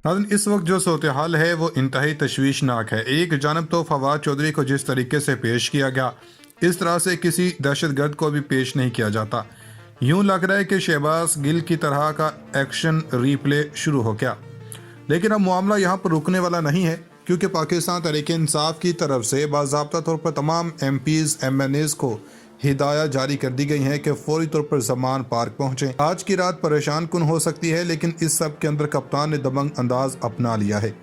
नाज़रीन, इस वक्त जो सूरत-ए-हाल है वो इंतहाई तशवीशनाक है। एक जानब तो फवाद चौधरी को जिस तरीके से पेश किया गया, इस तरह से किसी दहशतगर्द को भी पेश नहीं किया जाता। यूं लग रहा है कि शहबाज गिल की तरह का एक्शन रिप्ले शुरू हो गया। लेकिन अब मामला यहाँ पर रुकने वाला नहीं है, क्योंकि पाकिस्तान तहरीक इंसाफ की तरफ से बाज़ाब्ता तौर पर तमाम MPs MNAs को हिदायत जारी कर दी गई हैं कि फौरी तौर पर ज़मान पार्क पहुँचें। आज की रात परेशान कुन हो सकती है, लेकिन इस सब के अंदर कप्तान ने दबंग अंदाज अपना लिया है।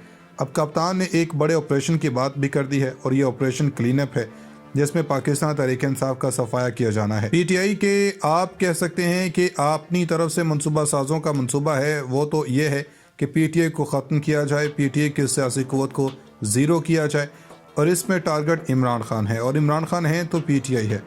अब कप्तान ने एक बड़े ऑपरेशन की बात भी कर दी है, और ये ऑपरेशन क्लीन अप है, जिसमें पाकिस्तान तहरीक इंसाफ का सफाया किया जाना है। PTI के आप कह सकते हैं कि अपनी तरफ से मनसूबा साजों का मनसूबा है वो तो ये है कि PTI को ख़त्म किया जाए, PTI की सियासी क़ुव्वत को ज़ीरो किया जाए, और इसमें टारगेट इमरान खान है, और इमरान खान है तो PTI है।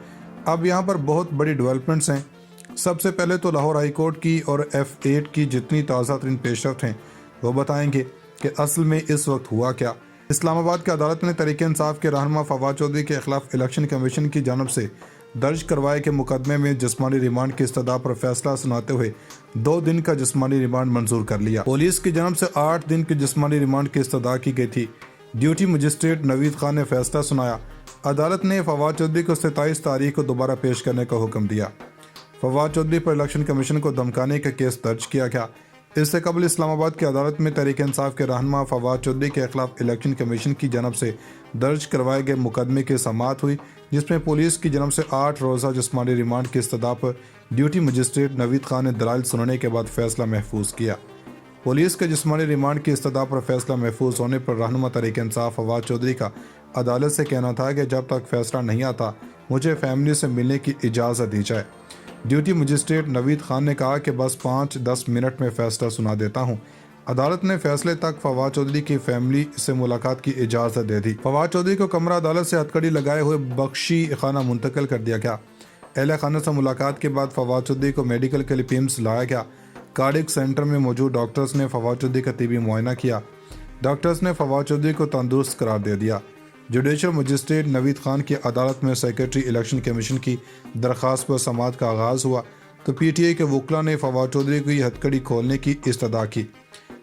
अब यहाँ पर बहुत बड़ी डेवलपमेंट्स हैं। सबसे पहले तो लाहौर हाई कोर्ट की और F8 की जितनी ताज़ा तरीन पेशरफ्त हैं वो बताएंगे कि असल में इस वक्त हुआ क्या। इस्लामाबाद की अदालत ने तहरीक इंसाफ के रहनुमा फवाद चौधरी के खिलाफ इलेक्शन कमीशन की जानब से दर्ज करवाए के मुकदमे में जिस्मानी रिमांड की इस्तदा पर फैसला सुनाते हुए 2 दिन का जिस्मानी रिमांड मंजूर कर लिया। पुलिस की जानब से 8 दिन की जिस्मानी रिमांड की इस्तदा की गई थी। ड्यूटी मजिस्ट्रेट नवीद खान ने फैसला सुनाया। अदालत ने फवाद चौधरी को 27 तारीख को दोबारा पेश करने का हुक्म दिया। फवाद चौधरी पर इलेक्शन कमीशन को धमकाने का केस दर्ज किया गया। इससे कबल इस्लामाबाद की अदालत में तहरीक इंसाफ के रहनुमा फवाद चौधरी के खिलाफ इलेक्शन कमीशन की जानब से दर्ज करवाए गए मुकदमे की समाअत हुई, जिसमें पुलिस की जानब से 8 रोज़ा जिस्मानी रिमांड की इस्तदा पर ड्यूटी मजिस्ट्रेट नवीद खान ने दलाइल सुनने के बाद फैसला महफूज किया। पुलिस के जिस्मानी रिमांड की इस्तदा पर फैसला महफूज होने पर रहनुमा तहरीक इंसाफ फवाद चौधरी का अदालत से कहना था कि जब तक फैसला नहीं आता मुझे फैमिली से मिलने की इजाज़त दी जाए। ड्यूटी मजिस्ट्रेट नवीद खान ने कहा कि बस 5-10 मिनट में फ़ैसला सुना देता हूँ। अदालत ने फैसले तक फवाद चौधरी की फैमिली से मुलाकात की इजाज़त दे दी। फवाद चौधरी को कमरा अदालत से हथकड़ी लगाए हुए बख्शी खाना मुंतकिल कर दिया गया। अहले खाना से मुलाकात के बाद फवाद चौधरी को मेडिकल के लिए पिम्स लाया गया। कार्डिक सेंटर में मौजूद डॉक्टर्स ने फवाद चौधरी का तिबी मुआयना किया। डॉक्टर्स ने फवाद चौधरी को तंदुरुस्त करार दे दिया। जुडिशल मजिस्ट्रेट नवीद खान की अदालत में सेक्रेटरी इलेक्शन कमीशन की दरख्वास्त पर समाअत का आगाज़ हुआ तो PTI के वकला ने फवाद चौधरी को हथकड़ी खोलने की इस्तदा की।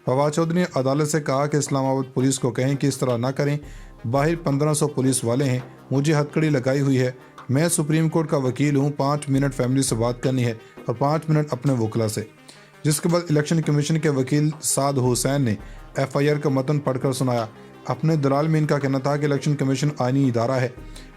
फवाद चौधरी ने अदालत से कहा कि इस्लामाबाद पुलिस को कहें कि इस तरह ना करें, बाहर 1500 पुलिस वाले हैं, मुझे हथकड़ी लगाई हुई है, मैं सुप्रीम कोर्ट का वकील हूँ, 5 मिनट फैमिली से बात करनी है और 5 मिनट अपने वकला से। जिसके बाद इलेक्शन कमीशन के वकील साद हुसैन ने FIR का मतन पढ़कर सुनाया। अपने दलाल में इनका कहना था कि इलेक्शन कमीशन आईनी इदारा है,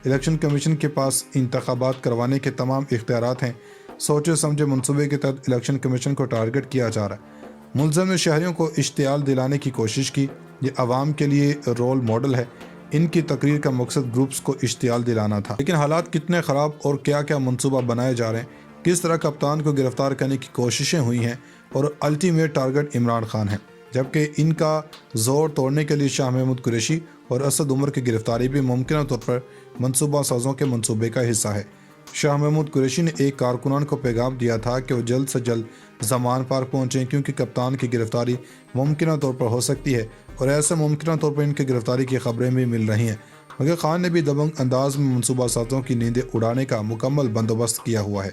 इलेक्शन कमीशन के पास इंतखाबात करवाने के तमाम इख्तियारात हैं। सोचे समझे मनसूबे के तहत इलेक्शन कमीशन को टारगेट किया जा रहा है। मुलज़म ने शहरियों को इश्तियाल दिलाने की कोशिश की। ये आवाम के लिए रोल मॉडल है। इनकी तकरीर का मकसद ग्रुप्स को इश्तियाल दिलाना था। लेकिन हालात कितने ख़राब और क्या क्या मनसूबा बनाए जा रहे हैं, किस तरह कप्तान को गिरफ्तार करने की कोशिशें हुई हैं, और अल्टीमेट टारगेट इमरान खान है, जबकि इनका जोर तोड़ने के लिए शाह महमूद कुरैशी और असद उमर की गिरफ्तारी भी मुमकिन तौर पर मनसूबा साजों के मनसूबे का हिस्सा है। शाह महमूद कुरैशी ने एक कारकुनान को पैगाम दिया था कि वो जल्द से जल्द ज़मान पार्क पहुँचें, क्योंकि कप्तान की गिरफ्तारी मुमकिन तौर पर हो सकती है, और ऐसे मुमकिन तौर पर इनकी गिरफ्तारी की खबरें भी मिल रही हैं। मगर खान ने भी दबंग अंदाज में मनसूबा साजों की नींदें उड़ाने का मुकम्मल बंदोबस्त किया हुआ है।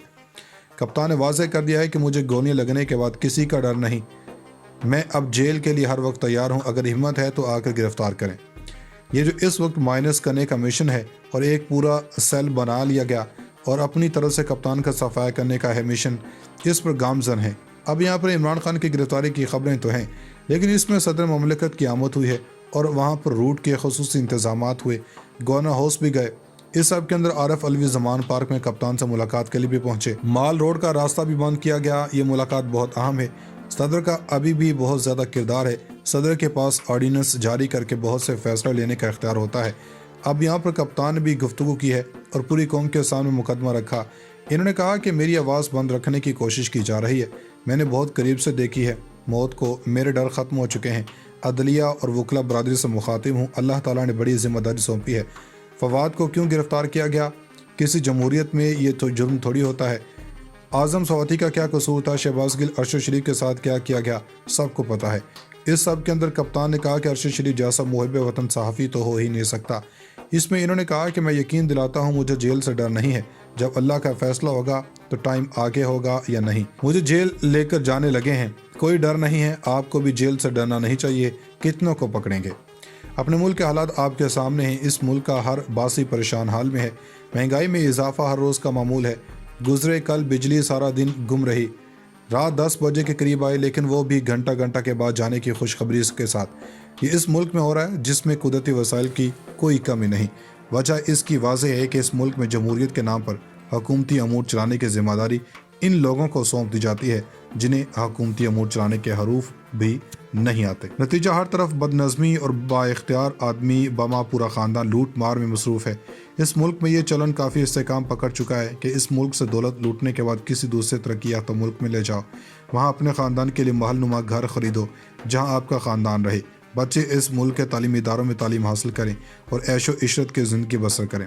कप्तान ने वाज़ेह कर दिया है कि मुझे गोलियां लगने के बाद किसी का डर नहीं, मैं अब जेल के लिए हर वक्त तैयार हूं, अगर हिम्मत है तो आकर गिरफ्तार करें। ये जो इस वक्त माइनस करने का मिशन है और एक पूरा सेल बना लिया गया और अपनी तरफ से कप्तान का सफाया करने का है मिशन, इस पर गामजन है। अब यहाँ पर इमरान खान की गिरफ्तारी की खबरें तो हैं, लेकिन इसमें सदर ममलिकत की आमद हुई है और वहाँ पर रूट के खसूसी इंतजामात हुए, गवर्नर हाउस भी गए। इस सब के अंदर आरफ अलवी ज़मान पार्क में कप्तान से मुलाकात के लिए भी पहुँचे। माल रोड का रास्ता भी बंद किया गया। ये मुलाकात बहुत अहम है। सदर का अभी भी बहुत ज़्यादा किरदार है। सदर के पास ऑर्डिनेंस जारी करके बहुत से फैसला लेने का इख्तियार होता है। अब यहाँ पर कप्तान ने भी गुफ्तगू की है और पूरी कौम के सामने मुकदमा रखा। इन्होंने कहा कि मेरी आवाज़ बंद रखने की कोशिश की जा रही है, मैंने बहुत करीब से देखी है मौत को, मेरे डर ख़त्म हो चुके हैं, अदलिया और वकला बरदरी से मुखातिब हूँ, अल्लाह ताला ने बड़ी जिम्मेदारी सौंपी है। फवाद को क्यों गिरफ़्तार किया गया? किसी जमहूरियत में ये तो जुर्म थोड़ी होता है। आज़म सवाती का क्या कसूर था? शहबाज गिल अरशद शरीफ के साथ क्या किया गया सबको पता है। इस सब के अंदर कप्तान ने कहा कि अरशद शरीफ जैसा मुहिब वतन सहाफ़ी तो हो ही नहीं सकता। इसमें इन्होंने कहा कि मैं यकीन दिलाता हूँ मुझे जेल से डर नहीं है, जब अल्लाह का फैसला होगा तो टाइम आगे होगा या नहीं। मुझे जेल लेकर जाने लगे हैं, कोई डर नहीं है, आपको भी जेल से डरना नहीं चाहिए, कितनों को पकड़ेंगे। अपने मुल्क के हालात आपके सामने हैं। इस मुल्क का हर बासी परेशान हाल में है। महंगाई में इजाफा हर रोज़ का मामूल है। गुजरे कल बिजली सारा दिन गुम रही, रात 10 बजे के करीब आई, लेकिन वो भी घंटा घंटा के बाद जाने की खुशखबरी के साथ। ये इस मुल्क में हो रहा है जिसमें कुदरती वसाइल की कोई कमी नहीं। वजह इसकी वाज़ेह है कि इस मुल्क में जमहूरियत के नाम पर हुकूमती अमूर चलाने की जिम्मेदारी इन लोगों को सौंप दी जाती है जिन्हें हुकूमती अमूर चलाने के हरूफ भी नहीं आते। नतीजा हर तरफ बदनज़मी और बाइख्तियार आदमी बमा पूरा ख़ानदान लूट मार में मसरूफ़ है। इस मुल्क में ये चलन काफ़ी इस्तेकाम पकड़ चुका है कि इस मुल्क से दौलत लूटने के बाद किसी दूसरे तरक्की याफ्ता मुल्क में ले जाओ, वहाँ अपने ख़ानदान के लिए महल नुमा घर ख़रीदो जहाँ आपका ख़ानदान रहे। बच्चे इस मुल्क के तालीमी इदारों में तालीम हासिल करें और ऐशो इशरत की ज़िंदगी बसर करें।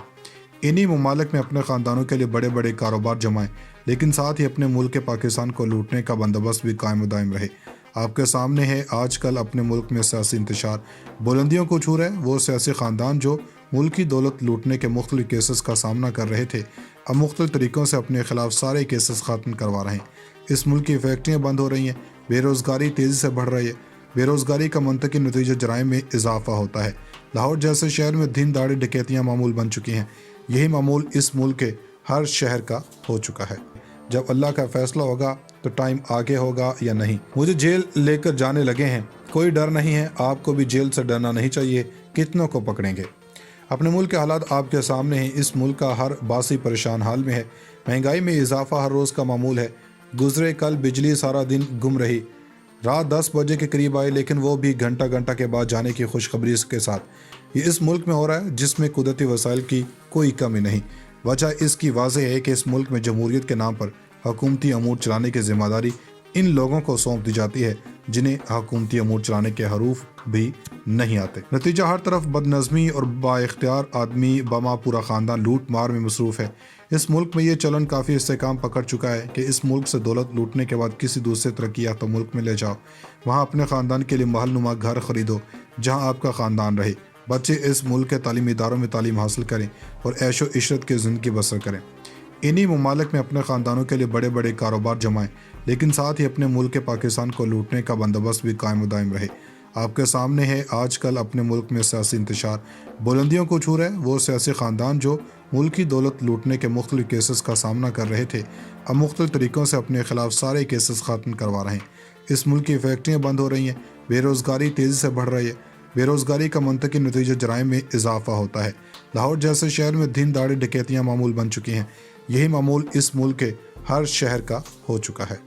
इन्हीं ममालिक में अपने ख़ानदानों के लिए बड़े बड़े कारोबार जमाएं, लेकिन साथ ही अपने मुल्क पाकिस्तान को लूटने का बंदोबस्त भी कायम दायम रहे। आपके सामने है आजकल अपने मुल्क में सियासी इंतशार बुलंदियों को छू रहे। वो सियासी ख़ानदान जो मुल्क की दौलत लूटने के मुख्तलिफ केसेस का सामना कर रहे थे, अब मुख्तलिफ तरीक़ों से अपने खिलाफ सारे केसेस ख़त्म करवा रहे हैं। इस मुल्क की फैक्ट्रियाँ बंद हो रही हैं, बेरोज़गारी तेज़ी से बढ़ रही है। बेरोज़गारी का मंतकी नतीजा जराइम में इजाफा होता है। लाहौर जैसे शहर में दिन दाड़ी डकैतियाँ मामूल बन चुकी हैं। यही मामूल इस मुल्क के हर शहर का हो चुका है। जब अल्लाह का फैसला होगा तो टाइम आगे होगा या नहीं। मुझे जेल लेकर जाने लगे हैं, कोई डर नहीं है, आपको भी जेल से डरना नहीं चाहिए, कितनों को पकड़ेंगे। अपने मुल्क के हालात आपके सामने हैं। इस मुल्क का हर बासी परेशान हाल में है। महंगाई में इजाफा हर रोज़ का मामूल है। गुजरे कल बिजली सारा दिन गुम रही, रात 10 बजे के करीब आई, लेकिन वो भी घंटा घंटा के बाद जाने की खुशखबरी के साथ। ये इस मुल्क में हो रहा है जिसमें कुदरती वसाइल की कोई कमी नहीं। वजह इसकी वाज़ेह है कि इस मुल्क में जमहूरियत के नाम पर हुकूमती अमूर चलाने की जिम्मेदारी इन लोगों को सौंप दी जाती है जिन्हें हुकूमती अमूर चलाने के हरूफ भी नहीं आते। नतीजा हर तरफ बदनज़मी और बाइख्तियार आदमी बमा पूरा ख़ानदान लूट मार में मसरूफ़ है। इस मुल्क में ये चलन काफ़ी इस्तेकाम पकड़ चुका है कि इस मुल्क से दौलत लूटने के बाद किसी दूसरे तरक्की याफ्ता मुल्क में ले जाओ, वहाँ अपने ख़ानदान के लिए महल नुमा घर ख़रीदो जहाँ आपका ख़ानदान रहे। बच्चे इस मुल्क के तालीमी इदारों में तालीम हासिल करें और ऐशो इशरत की ज़िंदगी बसर करें। इन्हीं ममालिक में अपने ख़ानदानों के लिए बड़े बड़े कारोबार जमाएं, लेकिन साथ ही अपने मुल्क पाकिस्तान को लूटने का बंदोबस्त भी कायम दायम रहे। आपके सामने है आजकल अपने मुल्क में सियासी इंतशार बुलंदियों को छू रहे। वो सियासी ख़ानदान जो मुल्क की दौलत लूटने के मुख्तलिफ केसेस का सामना कर रहे थे, अब मुख्तलिफ तरीक़ों से अपने खिलाफ सारे केसेस ख़त्म करवा रहे हैं। इस मुल्क की फैक्ट्रियाँ बंद हो रही हैं, बेरोज़गारी तेज़ी से बढ़ रही है। बेरोज़गारी का मंतकी नतीजा जराइम में इजाफा होता है। लाहौर जैसे शहर में दिन दाड़ी डकैतियाँ मामूल बन चुकी हैं। यही मामूल इस मुल्क के हर शहर का हो चुका है।